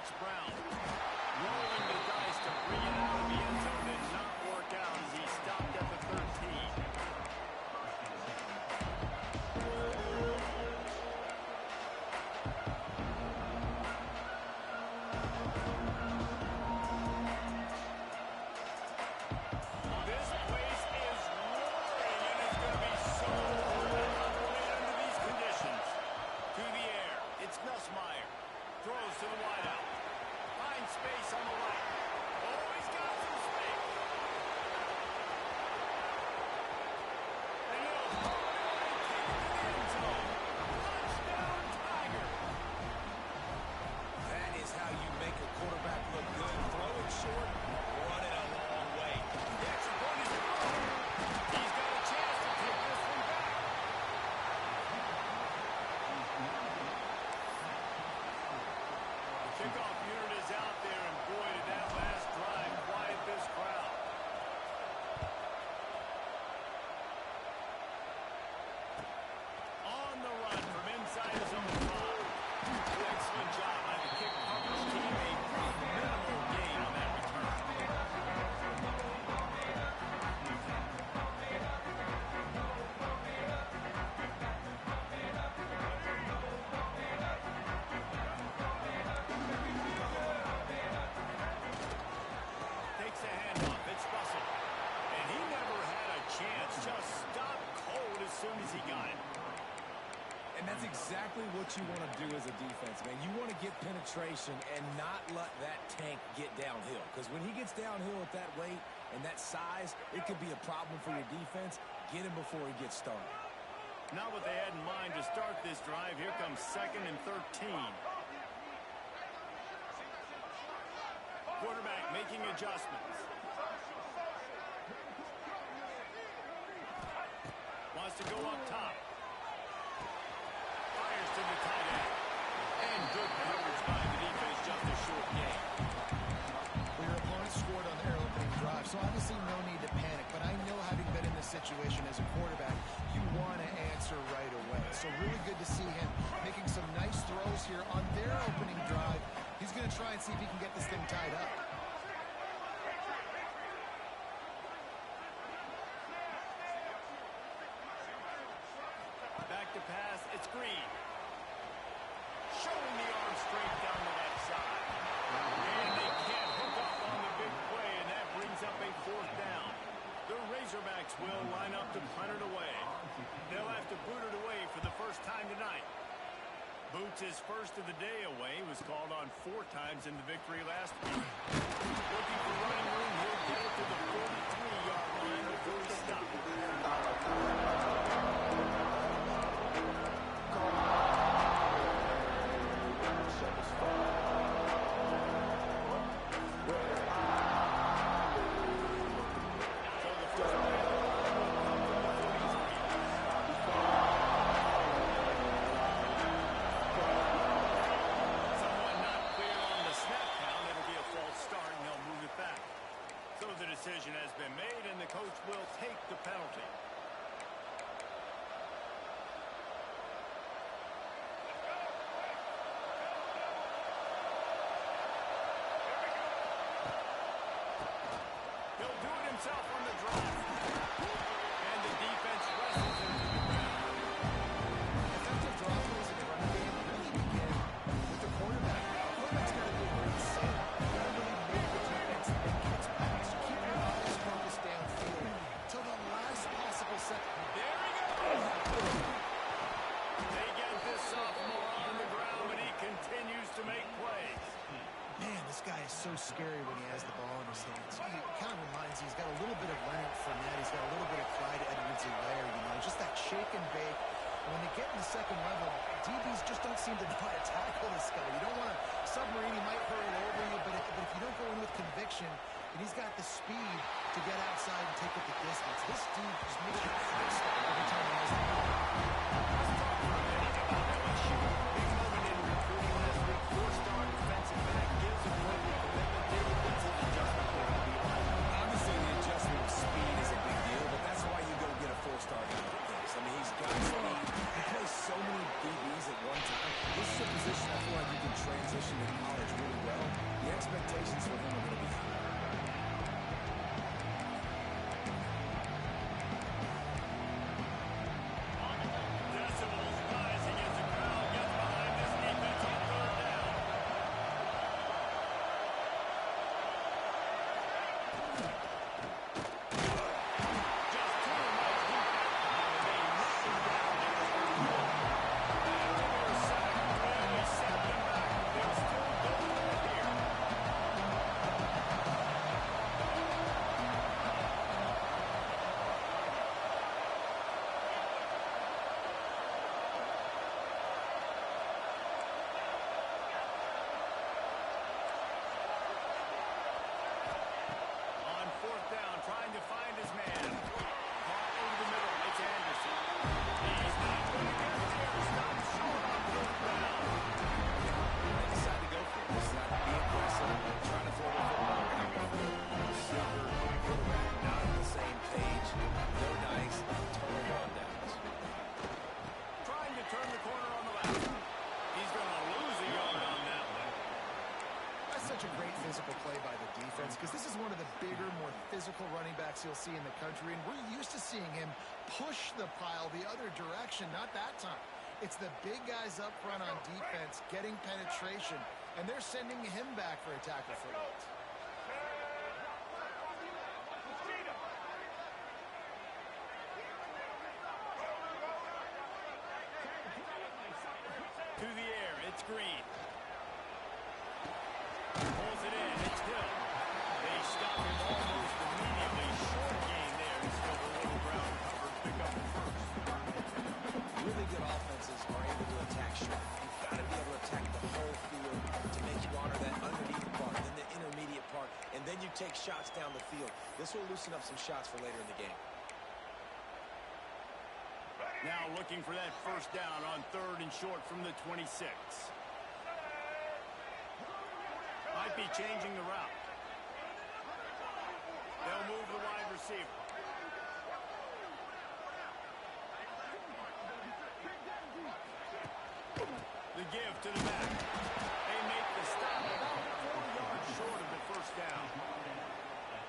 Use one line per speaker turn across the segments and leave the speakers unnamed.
Watch Brown. Rolling the dice to bring it out of the end zone did not work out as he stopped at the 13. This place is roaring, and it's going to be so hard to operate under these conditions. To the air, it's Nussmeier. Throws to the wideout. Finds space on the right. Oh, he's got some space. And he'll throw it away, take it to the end zone. Touchdown, Tiger.
That is how you make a quarterback look good. Throw it short, run it a long way.
The extra point is good. He's got a chance to take this one back. The kickoff unit is out there, and boy, did that last drive quiet this crowd. On the run from inside his own 5. Excellent job by the kick coverage team. A pretty minimal gain on that return. Takes a handoff. It's Russell. And he never had a chance. Just stopped cold as soon as he got it.
And that's exactly what you want to do as a defense, man. You want to get penetration and not let that tank get downhill. Because when he gets downhill at that weight and that size, it could be a problem for your defense. Get him before he gets started.
Not what they had in mind to start this drive. Here comes 2nd and 13. Quarterback making adjustments. Wants to go up top. Fires to the tight end. And good coverage by the defense, just a short gain.
Well, your opponent scored on their opening drive, so obviously no need to panic. But I know, having been in this situation as a quarterback, you want to answer right away. So really good to see him making some nice throws here on their opening drive. He's going to try and see if he can get this thing tied up.
Back to pass, it's Green. Showing the arm strength down the left side. And they can't hook up on the big play, and that brings up a 4th down. The Razorbacks will line up to punt it away. They'll have to boot it away for the first time tonight. Boots his first of the day away, was called on 4 times in the victory last week. Looking for running room, he'll get it to the 43-yard line before he stops. Decision has been made, and the coach will take the penalty. He'll do it himself on the drive. And the defense wrestles him to the ground.
Effective draw plays in the running game really begin with the quarterback. The quarterback's got to do a great set. You got to really make the defense and gets past. Keep your eyes focused downfield till the last possible second.
There he goes. They get this sophomore on the ground, but he continues to make plays.
Man, this guy is so scary when he has the ball in his hands. He kind of reminds me, he's got a little bit of Leonard Fournette. He's got a little bit of Clyde Edwards-Helaire, you know, just that shake and bake. And when they get in the second level, DBs just don't seem to know how to tackle this guy. You don't want to submarine, he might hurry over you, but if you don't go in with conviction, and he's got the speed to get outside and take it the distance. This dude just makes you crisp every time he has the ball.
Let's talk for a minute about LSU. Big moment in recruiting last week. 4-star defensive back gives a global commitment. David, what's his adjustment going to be like?
Obviously, the adjustment of speed is a big deal, but that's why you go get a 4-star guy like this. I mean, he's got speed. He plays so many DBs at one time. This is a position I feel like you can transition to college really well.
such a great physical play by the defense because this is one of the bigger, more physical running backs you'll see in the country, and we're used to seeing him push the pile the other direction. Not that time. It's the big guys up front on defense getting penetration, and they're sending him back for a tackle for loss.
To the air, it's Green. Pulls it in, it's Hill. They stop him almost immediately. Short gain there. Still a little ground cover. Pick up the first.
Really good offenses are able to attack short. You've got to be able to attack the whole field to make you honor that underneath part, then the intermediate part, and then you take shots down the field. This will loosen up some shots for later in the game.
Now looking for that first down on 3rd and short from the 26. Might be changing the route. They'll move the wide receiver. The give to the back. They make the stop about 4 yards short of the first down.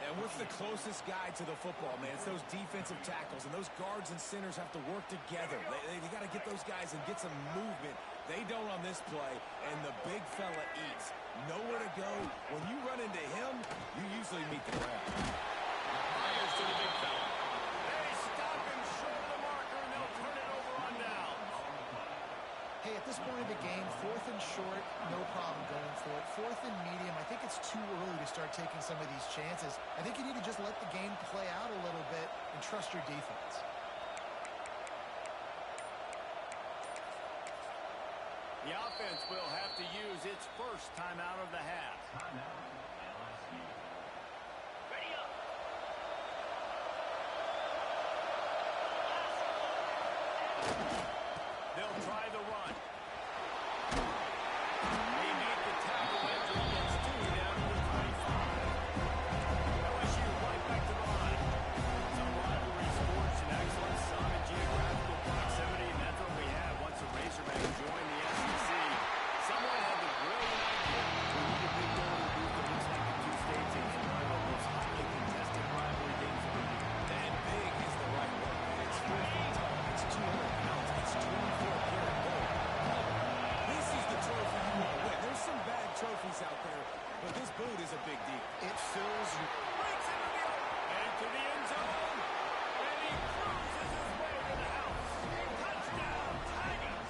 And what's the closest guy to the football, man? It's those defensive tackles, and those guards and centers have to work together. They got to get those guys and get some movement. They don't on this play, and the big fella eats. Nowhere to go. When you run into him, you usually meet the ground.
Fires to the big fella. They stop him short of the marker, and they'll turn it over on down.
Hey, at this point of the game, 4th and short, no problem going for it. 4th and medium, I think it's too early to start taking some of these chances. I think you need to just let the game play out a little bit and trust your defense.
The offense will have to use its first timeout of the half. Ready up. They'll try the run. They make the tackle after he gets 2 down to the 35. LSU right back to the line. Some rivalry sports and excellent sun and geographical proximity, and that's what we have once the Razorbacks join the SEC. Someone had the brilliant idea to lead a big goal booth that looks like the two states in one of the most highly contested rivalry games of the year.
That big is the right word. It's 4 feet tall. It's 200 pounds. It's 24-karat gold. This is the trophy you want to win. There's some bad trophies out there, but this boot is a big deal.
It fills you.
Breaks into the into the end zone, and he cruises his way to the house. Touchdown, Tigers!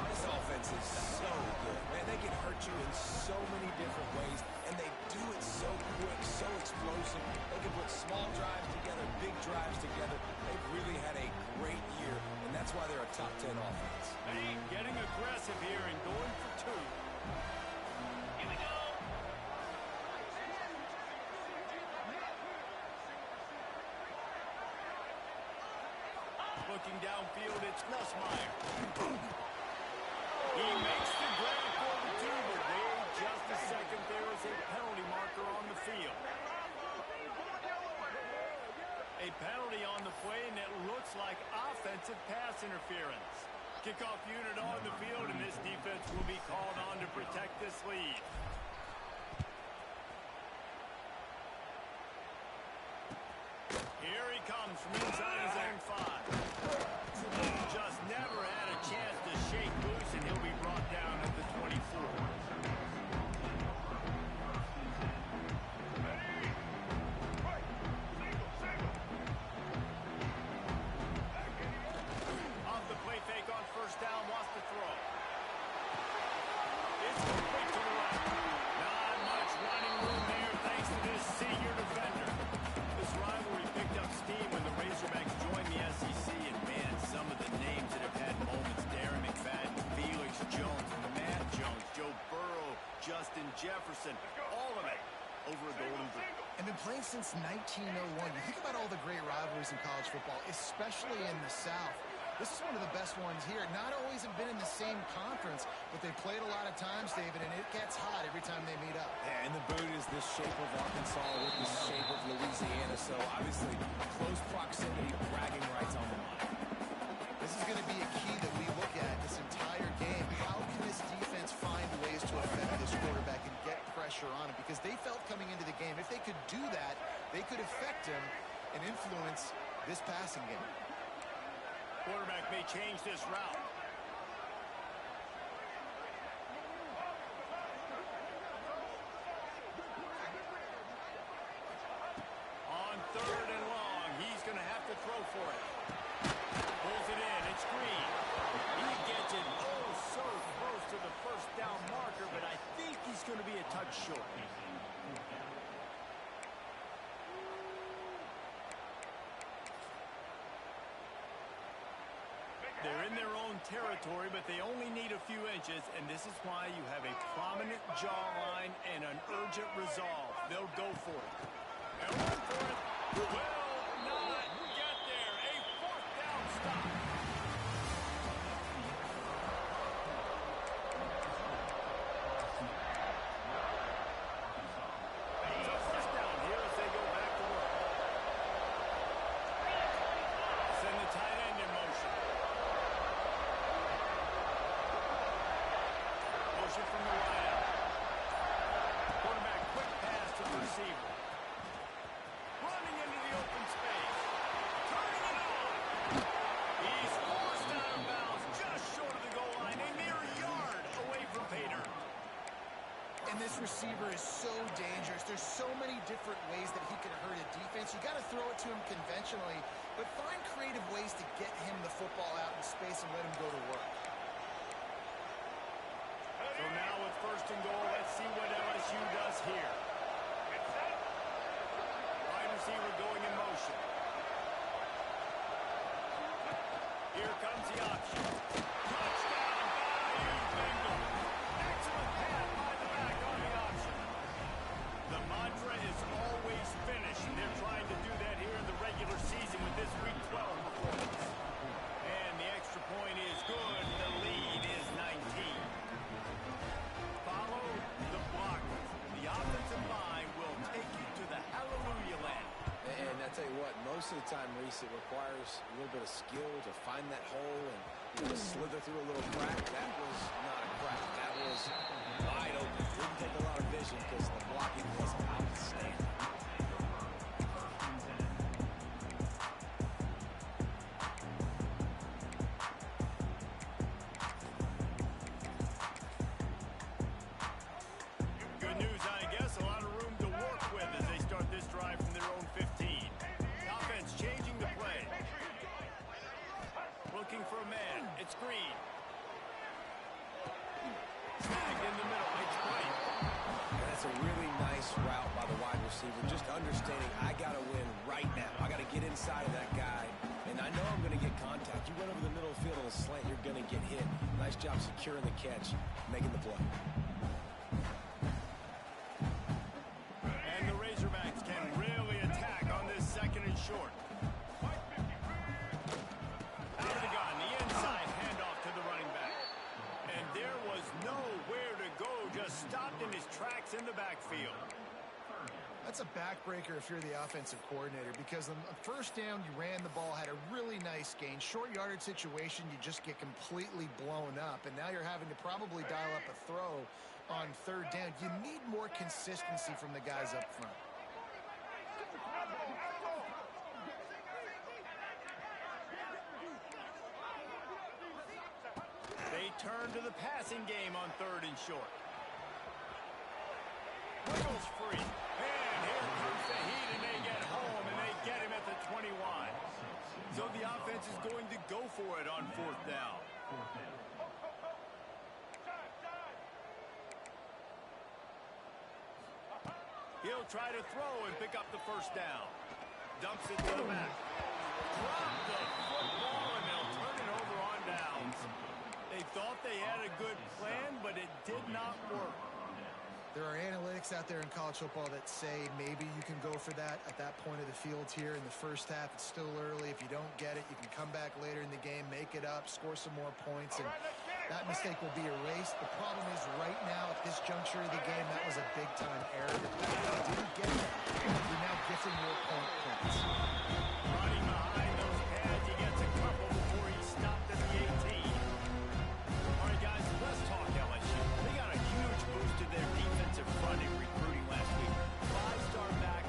This offense is so good. Man, they can hurt you in so many different ways, and they do it so quick, so explosive. They can put small drives together, big drives together. They've really had a great year, and that's why they're a top 10 offense.
Hey, getting aggressive here and going for 2. Here we go. Looking downfield, it's Nussmeier. He makes the grab for the 2, but wait just a second. There is a penalty marker on the field. A penalty on the play, and it looks like offensive pass interference. Kickoff unit on the field, and this defense will be called on to protect this lead. Here he comes from inside his own 5. Just never had a chance to shake loose, and he'll be brought down at the 24. Off the play fake on first down, wants to throw. It's complete to the right. Not much running room there thanks to this senior defender. This rivalry picked up steam when the Razorbacks joined the SEC, and man, some of the names that have had moments: Darren McFadden, Felix Jones, Matt Jones, Joe Burrow, Justin Jefferson, all of it over a golden boot.
And been playing since 1901. You think about all the great rivalries in college football, especially in the South. This is one of the best ones here. Not always have been in the same conference, but they played a lot of times, David, and it gets hot every time they meet up.
Yeah, and the boot is the shape of Arkansas with the shape of Louisiana, so obviously close proximity, bragging rights on the line.
This is going to be a key that we look at this entire game. How can this defense find ways to affect this quarterback could do that, they could affect him and influence this passing game.
Quarterback may change this route. On 3rd and long, he's going to have to throw for it. Pulls it in. It's Green. He gets it oh so close to the first down marker, but I think he's going to be a touch short. They're in their own territory, but they only need a few inches, and this is why you have a prominent jawline and an urgent resolve. They'll go for it. And run for it. Will not get there. A 4th down stop. It's a 1st down here as they go back to work. Send the tight end in motion. Motion from the wide out. Quarterback quick pass to the receiver. Running into the open space. Turning it on. He's forced out of bounds just short of the goal line. A mere yard away from Pater.
And this receiver is so dangerous. There's so many different ways that he can hurt a defense. You got to throw it to him conventionally, but find creative ways to get him the football out in space and let him go to work.
So now with 1st and goal, let's see what LSU does here. Wide receiver going in motion. Here comes the option. Touchdown, Bayou Bengal. Excellent pass by the back on the option. The mantra is always finish, and they're trying to do that here in the regular season with this Week 12 performance. And the extra point is good. The lead is 19. Follow the blockers. The offensive line will take you to the hallelujah land.
And I tell you what, most of the time, Reese, it requires a little bit of skill to find that hole and to slither through a little crack. That was not a crack. That was wide open. Didn't take a lot of vision because the blocking was outstanding.
Good news, I guess. A lot of room to work with as they start this drive from their own 15. Offense changing the play. Looking for a man. It's Green. Snagged in the middle. It's Green.
That's a really nice route by the wide receiver. Just understanding I got to win right now. I got to get inside of that guy, and I know I'm going to get contact. You run over the middle of the field on a slant, you're going to get hit. Nice job securing the catch, making the play.
And the Razorbacks can really attack on this 2nd and short. Out of the gun, the inside handoff to the running back. And there was nowhere to go, just stopped in his tracks in the backfield.
That's a backbreaker if you're the offensive coordinator, because on 1st down, you ran the ball, had a really nice gain. Short yardage situation, you just get completely blown up, and now you're having to probably dial up a throw on 3rd down. You need more consistency from the guys up front.
They turn to the passing game on 3rd and short. Wiggles free. And here comes the heat, and they get home, and they get him at the 21. So the offense is going to go for it on 4th down. He'll try to throw and pick up the 1st down. Dumps it to the back. Drop the football, and they'll turn it over on downs. They thought they had a good plan, but it did not work.
There are analytics out there in college football that say maybe you can go for that at that point of the field here in the 1st half. It's still early. If you don't get it, you can come back later in the game, make it up, score some more points, and that mistake will be erased. The problem is right now at this juncture of the game, that was a big-time error. If you didn't get that, you're now gifting your opponent points.
Running behind those pads, he gets a couple before he stopped at the 18. All right, guys, let's talk LSU. They got a huge boost to their defensive front in recruiting last week. 5-star back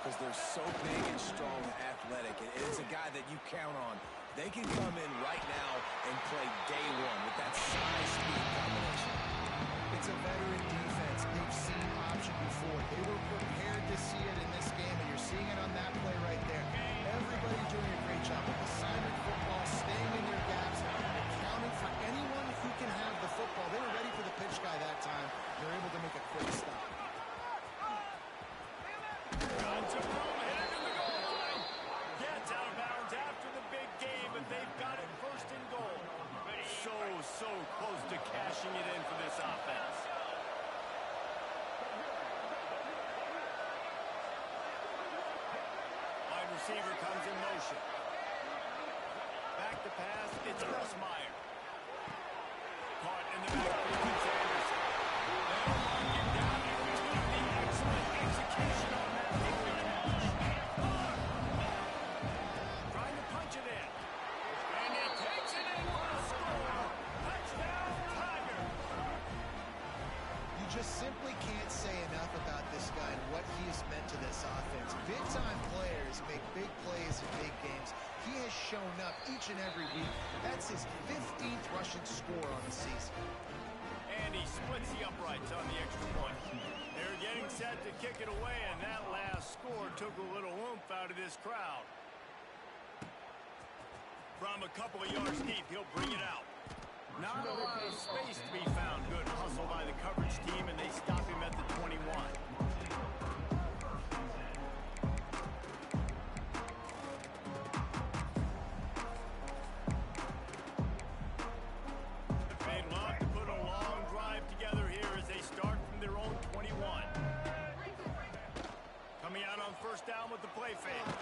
because they're so big and strong and athletic. And it's a guy that you count on. They can come in right now and play day one with that size-speed combination.
It's a veteran defense. They've seen option before. They were prepared to see it in this game, and you're seeing it on that play right there. Everybody doing a great job with assignment football, staying in their gaps, and accounting for anyone who can have the football. They were ready for the pitch guy that time. They're able to make a quick stop.
Guns are thrown, hit it in the goal line. Gets out of bounds after the big game, but they've got it first and goal. So close to cashing it in for this offense. Wide receiver comes in motion. Back to pass, it's Meyer. Caught in the backfield, it's Anderson. They'll mark him down in between the excellent execution on that quick catch. Trying to punch it in. And he takes it in for a score. Touchdown, Tiger.
You just simply can't say enough about this guy and what he has meant to this offense. Big-time players make big plays in big games. He has shown up each and every week. That's his 15th rushing score on the season.
And he splits the uprights on the extra point. They're getting set to kick it away, and that last score took a little oomph out of this crowd. From a couple of yards deep, he'll bring it out. Not a lot of space to be found. Good hustle by the coverage team, and they stop him at the 21. They'd love to put a long drive together here as they start from their own 21. Coming out on first down with the play fake.